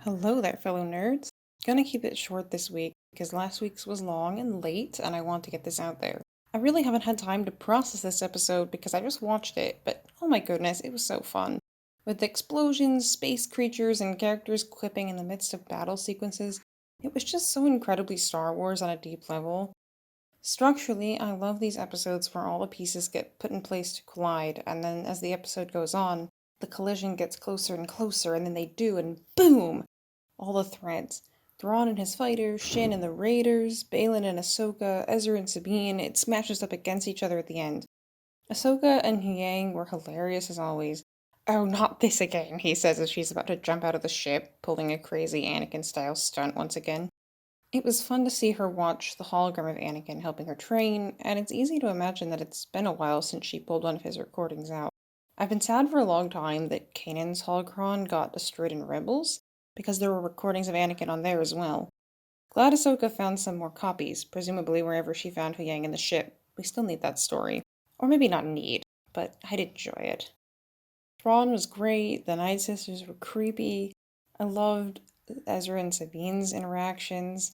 Hello there, fellow nerds. Gonna keep it short this week because last week's was long and late, and I want to get this out there. I really haven't had time to process this episode because I just watched it, but oh my goodness, it was so fun. With explosions, space creatures, and characters quipping in the midst of battle sequences, it was just so incredibly Star Wars on a deep level. Structurally, I love these episodes where all the pieces get put in place to collide, and then as the episode goes on, the collision gets closer and closer, and then they do, and boom! All the threads. Thrawn and his fighters, Shin and the Raiders, Balin and Ahsoka, Ezra and Sabine, it smashes up against each other at the end. Ahsoka and Huyang were hilarious as always. Oh, not this again, he says as she's about to jump out of the ship, pulling a crazy Anakin-style stunt once again. It was fun to see her watch the hologram of Anakin helping her train, and it's easy to imagine that it's been a while since she pulled one of his recordings out. I've been sad for a long time that Kanan's holocron got destroyed in Rebels, because there were recordings of Anakin on there as well. Glad Ahsoka found some more copies, presumably wherever she found Huyang in the ship. We still need that story. Or maybe not need, but I'd enjoy it. Thrawn was great, the Night Sisters were creepy. I loved Ezra and Sabine's interactions.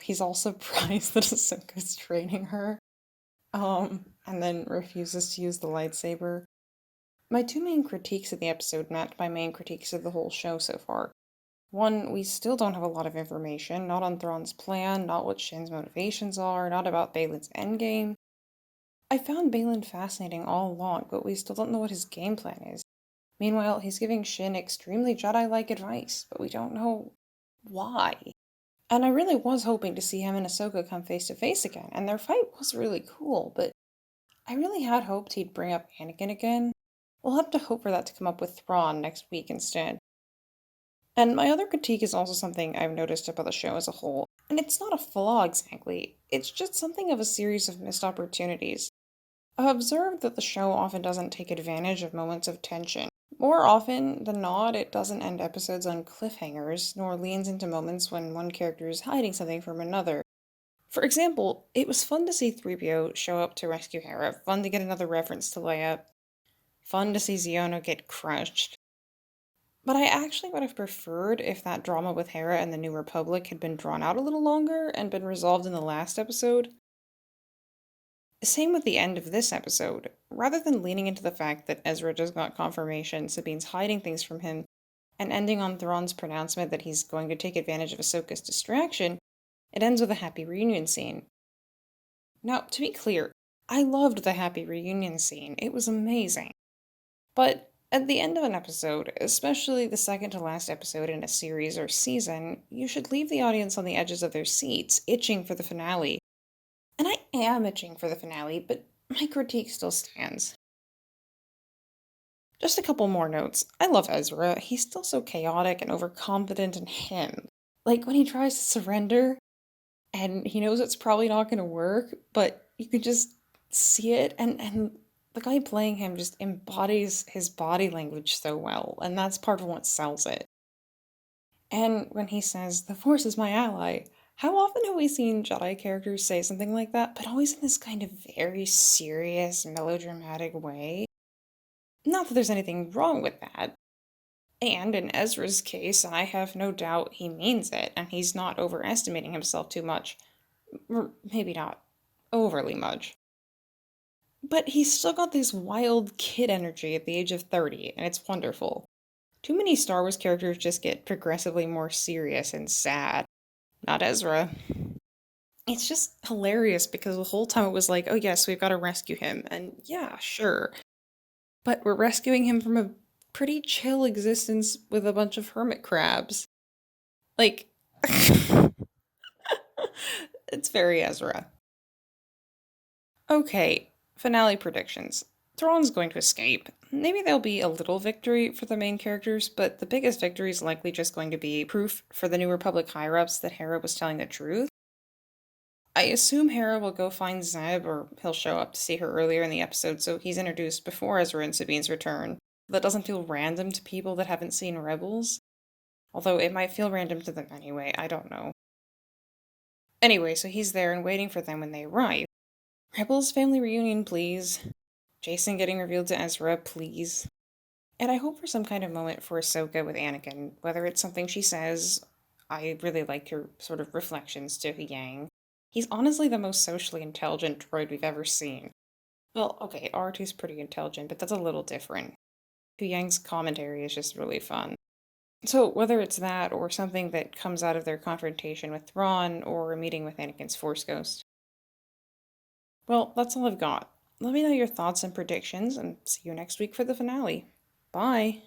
He's all surprised that Ahsoka's training her. And then refuses to use the lightsaber. My two main critiques of the episode match my main critiques of the whole show so far. One, we still don't have a lot of information, not on Thrawn's plan, not what Shin's motivations are, not about Balin's endgame. I found Balin fascinating all along, but we still don't know what his game plan is. Meanwhile, he's giving Shin extremely Jedi-like advice, but we don't know why. And I really was hoping to see him and Ahsoka come face to face again, and their fight was really cool, but I really had hoped he'd bring up Anakin again. We'll have to hope for that to come up with Thrawn next week instead. And my other critique is also something I've noticed about the show as a whole, and it's not a flaw exactly, it's just something of a series of missed opportunities. I've observed that the show often doesn't take advantage of moments of tension. More often than not, it doesn't end episodes on cliffhangers, nor leans into moments when one character is hiding something from another. For example, it was fun to see 3PO show up to rescue Hera, fun to get another reference to Leia, fun to see Xiono get crushed. But I actually would have preferred if that drama with Hera and the New Republic had been drawn out a little longer and been resolved in the last episode. Same with the end of this episode. Rather than leaning into the fact that Ezra just got confirmation Sabine's hiding things from him, and ending on Thrawn's pronouncement that he's going to take advantage of Ahsoka's distraction, it ends with a happy reunion scene. Now, to be clear, I loved the happy reunion scene. It was amazing. But at the end of an episode, especially the second to last episode in a series or season, you should leave the audience on the edges of their seats, itching for the finale. And I am itching for the finale, but my critique still stands. Just a couple more notes. I love Ezra. He's still so chaotic and overconfident in him. Like when he tries to surrender, and he knows it's probably not going to work, but you can just see it, and the guy playing him just embodies his body language so well, and that's part of what sells it. And when he says, "The Force is my ally," how often have we seen Jedi characters say something like that, but always in this kind of very serious, melodramatic way? Not that there's anything wrong with that. And in Ezra's case, I have no doubt he means it, and he's not overestimating himself too much. Or maybe not overly much. But he's still got this wild kid energy at the age of 30, and it's wonderful. Too many Star Wars characters just get progressively more serious and sad. Not Ezra. It's just hilarious because the whole time it was like, oh yes, we've got to rescue him. And yeah, sure. But we're rescuing him from a pretty chill existence with a bunch of hermit crabs. Like, it's very Ezra. Okay, finale predictions. Thrawn's going to escape. Maybe there'll be a little victory for the main characters, but the biggest victory is likely just going to be proof for the New Republic higher-ups that Hera was telling the truth. I assume Hera will go find Zeb, or he'll show up to see her earlier in the episode, so he's introduced before Ezra and Sabine's return. That doesn't feel random to people that haven't seen Rebels. Although it might feel random to them anyway, I don't know. Anyway, so he's there and waiting for them when they arrive. Rebels family reunion, please. Jason getting revealed to Ezra, please. And I hope for some kind of moment for Ahsoka with Anakin, whether it's something she says. I really like her sort of reflections to Yang. He's honestly the most socially intelligent droid we've ever seen. Well, okay, R2's pretty intelligent, but that's a little different. Yang's commentary is just really fun. So, whether it's that or something that comes out of their confrontation with Thrawn or a meeting with Anakin's Force Ghost. Well, that's all I've got. Let me know your thoughts and predictions, and see you next week for the finale. Bye!